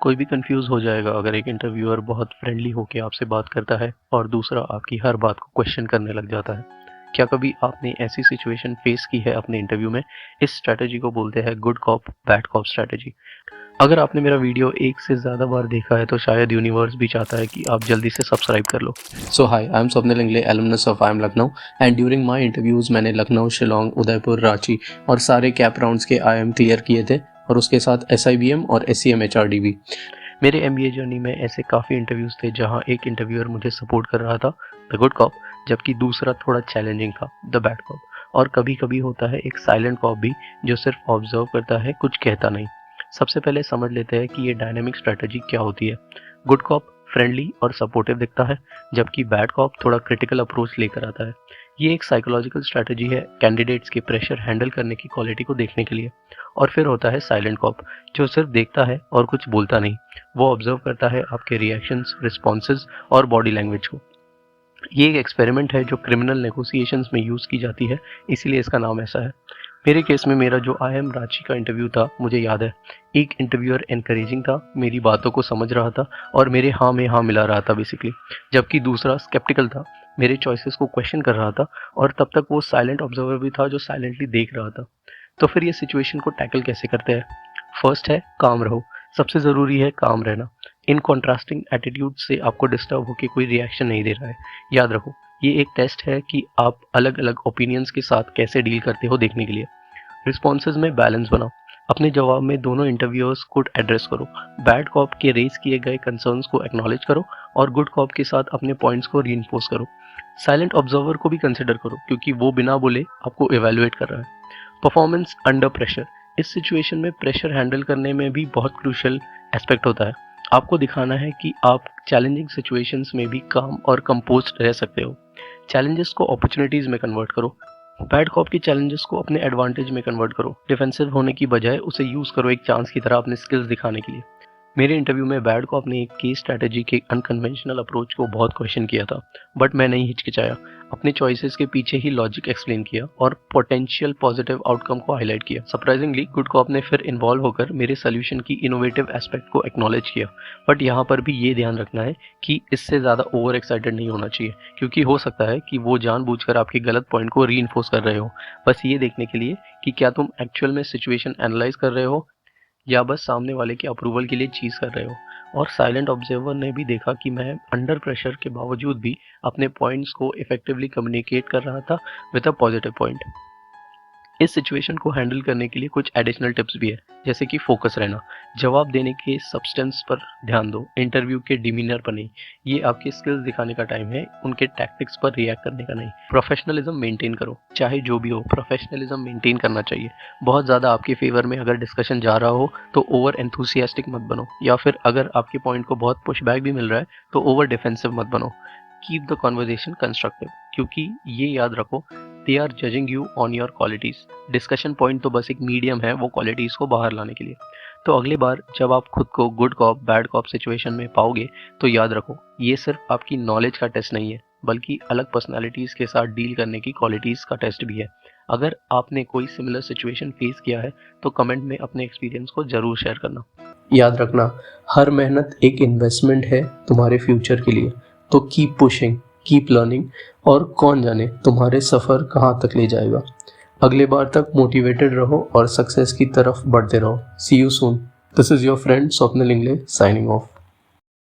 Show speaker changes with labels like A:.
A: कोई भी कंफ्यूज हो जाएगा अगर एक इंटरव्यूअर बहुत फ्रेंडली होकर आपसे बात करता है और दूसरा आपकी हर बात को क्वेश्चन करने लग जाता है। क्या कभी आपने ऐसी सिचुएशन फेस की है अपने इंटरव्यू में? इस स्ट्रैटेजी को बोलते हैं good cop bad cop strategy. अगर आपने मेरा वीडियो एक से ज़्यादा बार देखा है तो शायद यूनिवर्स भी चाहता है कि आप जल्दी से सब्सक्राइब कर लो।
B: So hi, I'm Swapnil Ingle, alumnus of IIM Lucknow, and during my interviews मैंने लखनऊ, शिलोंग, उदयपुर, रांची और सारे कैप राउंड्स के IIM क्लियर किए थे और उसके साथ SIBM और SCM HRD भी।
A: मेरे MBA जर्नी में ऐसे काफ़ी इंटरव्यूज़ थे जहां एक इंटरव्यूअर मुझे सपोर्ट कर रहा था, द गुड कॉप, जबकि दूसरा थोड़ा चैलेंजिंग था, द बैड कॉप। और कभी कभी होता है एक साइलेंट कॉप भी जो सिर्फ ऑब्जर्व करता है, कुछ कहता नहीं। सबसे पहले समझ लेते हैं कि ये डायनेमिक स्ट्रेटजी क्या होती है। गुड कॉप फ्रेंडली और सपोर्टिव दिखता है, जबकि बैड कॉप थोड़ा क्रिटिकल अप्रोच लेकर आता है। ये एक साइकोलॉजिकल स्ट्रेटजी है कैंडिडेट्स के प्रेशर हैंडल करने की क्वालिटी को देखने के लिए। और फिर होता है साइलेंट कॉप, जो सिर्फ देखता है और कुछ बोलता नहीं। वो ऑब्जर्व करता है आपके रिएक्शंस, रिस्पॉन्सेज और बॉडी लैंग्वेज को। ये एक एक्सपेरिमेंट है जो क्रिमिनल नेगोशिएशंस में यूज़ की जाती है, इसीलिए इसका नाम ऐसा है। मेरे केस में मेरा जो IIM रांची का इंटरव्यू था, मुझे याद है एक इंटरव्यूअर एनकरेजिंग था, मेरी बातों को समझ रहा था और मेरे हाँ में हाँ मिला रहा था बेसिकली, जबकि दूसरा स्केप्टिकल था, मेरे चॉइसेस को क्वेश्चन कर रहा था और तब तक वो साइलेंट ऑब्जर्वर भी था जो साइलेंटली देख रहा था। तो फिर ये सिचुएशन को टैकल कैसे करते हैं? फर्स्ट है काम रहो। सबसे ज़रूरी है काम रहना। इन कॉन्ट्रास्टिंग एटीट्यूड से आपको डिस्टर्ब होकर कोई रिएक्शन नहीं दे रहा है। याद रखो, ये एक टेस्ट है कि आप अलग अलग ओपिनियंस के साथ कैसे डील करते हो देखने के लिए। रिस्पॉन्सेज में बैलेंस बनाओ। अपने जवाब में दोनों इंटरव्यूअर्स को एड्रेस करो। बैड कॉप के रेज किए गए कंसर्न्स को एक्नॉलेज करो और गुड कॉप के साथ अपने पॉइंट्स को रीइंफोर्स करो। साइलेंट ऑब्जर्वर को भी कंसिडर करो, क्योंकि वो बिना बोले आपको इवेलुएट कर रहा है। Performance under pressure. इस सिचुएशन में प्रेशर हैंडल करने में भी बहुत क्रूशियल एस्पेक्ट होता है। आपको दिखाना है कि आप चैलेंजिंग सिचुएशंस में भी काम और कंपोज्ड रह सकते हो। चैलेंजेस को अपॉर्चुनिटीज में कन्वर्ट करो। बैड कॉप की चैलेंजेस को अपने एडवांटेज में कन्वर्ट करो। डिफेंसिव होने की बजाय उसे यूज करो एक चांस की तरह अपने स्किल्स दिखाने के लिए। मेरे इंटरव्यू में बैड कॉप ने एक केस स्ट्रैटेजी के अनकन्वेंशनल अप्रोच को बहुत क्वेश्चन किया था, बट मैं नहीं हिचकिचाया। अपने चॉइसेस के पीछे ही लॉजिक एक्सप्लेन किया और पोटेंशियल पॉजिटिव आउटकम को हाईलाइट किया। सरप्राइजिंगली गुड कॉप ने फिर इन्वॉल्व होकर मेरे सोल्यूशन की इनोवेटिव एस्पेक्ट को एक्नॉलेज किया। बट यहाँ पर भी ये ध्यान रखना है कि इससे ज़्यादा ओवर एक्साइटेड नहीं होना चाहिए, क्योंकि हो सकता है कि वो जानबूझकर आपके गलत पॉइंट को रीइंफोर्स कर रहे हो, बस ये देखने के लिए कि क्या तुम एक्चुअल में सिचुएशन एनालाइज कर रहे हो या बस सामने वाले के अप्रूवल के लिए चीज़ कर रहे हो। और साइलेंट ऑब्जर्वर ने भी देखा कि मैं अंडर प्रेशर के बावजूद भी अपने पॉइंट्स को इफेक्टिवली कम्युनिकेट कर रहा था विद अ पॉजिटिव पॉइंट। इस सिचुएशन को हैंडल करने के लिए कुछ एडिशनल टिप्स भी है, जैसे कि फोकस रहना। जवाब देने के सब्सटेंस पर ध्यान दो, इंटरव्यू के डिमीनर पर नहीं। ये आपके स्किल्स दिखाने का टाइम है, उनके टैक्टिक्स पर रिएक्ट करने का नहीं। प्रोफेशनलिज्म मेंटेन करो, चाहे जो भी हो प्रोफेशनलिज्म मेंटेन करना चाहिए। बहुत ज़्यादा आपके फेवर में अगर डिस्कशन जा रहा हो तो ओवर एंथुसियास्टिक मत बनो, या फिर अगर आपके पॉइंट को बहुत पुशबैक भी मिल रहा है तो ओवर डिफेंसिव मत बनो। कीप द कॉन्वर्जेशन कंस्ट्रक्टिव, क्योंकि ये याद रखो, they are judging you on your qualities. Discussion point तो बस एक मीडियम है वो क्वालिटीज़ को बाहर लाने के लिए। तो अगली बार जब आप खुद को good cop bad cop situation में पाओगे तो याद रखो, ये सिर्फ आपकी नॉलेज का टेस्ट नहीं है, बल्कि अलग पर्सनालिटीज़ के साथ डील करने की क्वालिटीज़ का टेस्ट भी है। अगर आपने कोई सिमिलर सिचुएशन फेस किया है तो कमेंट में अपने एक्सपीरियंस को ज़रूर शेयर करना।
B: याद रखना, हर मेहनत एक इन्वेस्टमेंट है तुम्हारे फ्यूचर के लिए। तो कीप पुशिंग, कीप लर्निंग, और कौन जाने तुम्हारे सफ़र कहाँ तक ले जाएगा। अगले बार तक मोटिवेटेड रहो और सक्सेस की तरफ बढ़ते रहो। See you soon. This is your friend Swapnil Ingle signing of.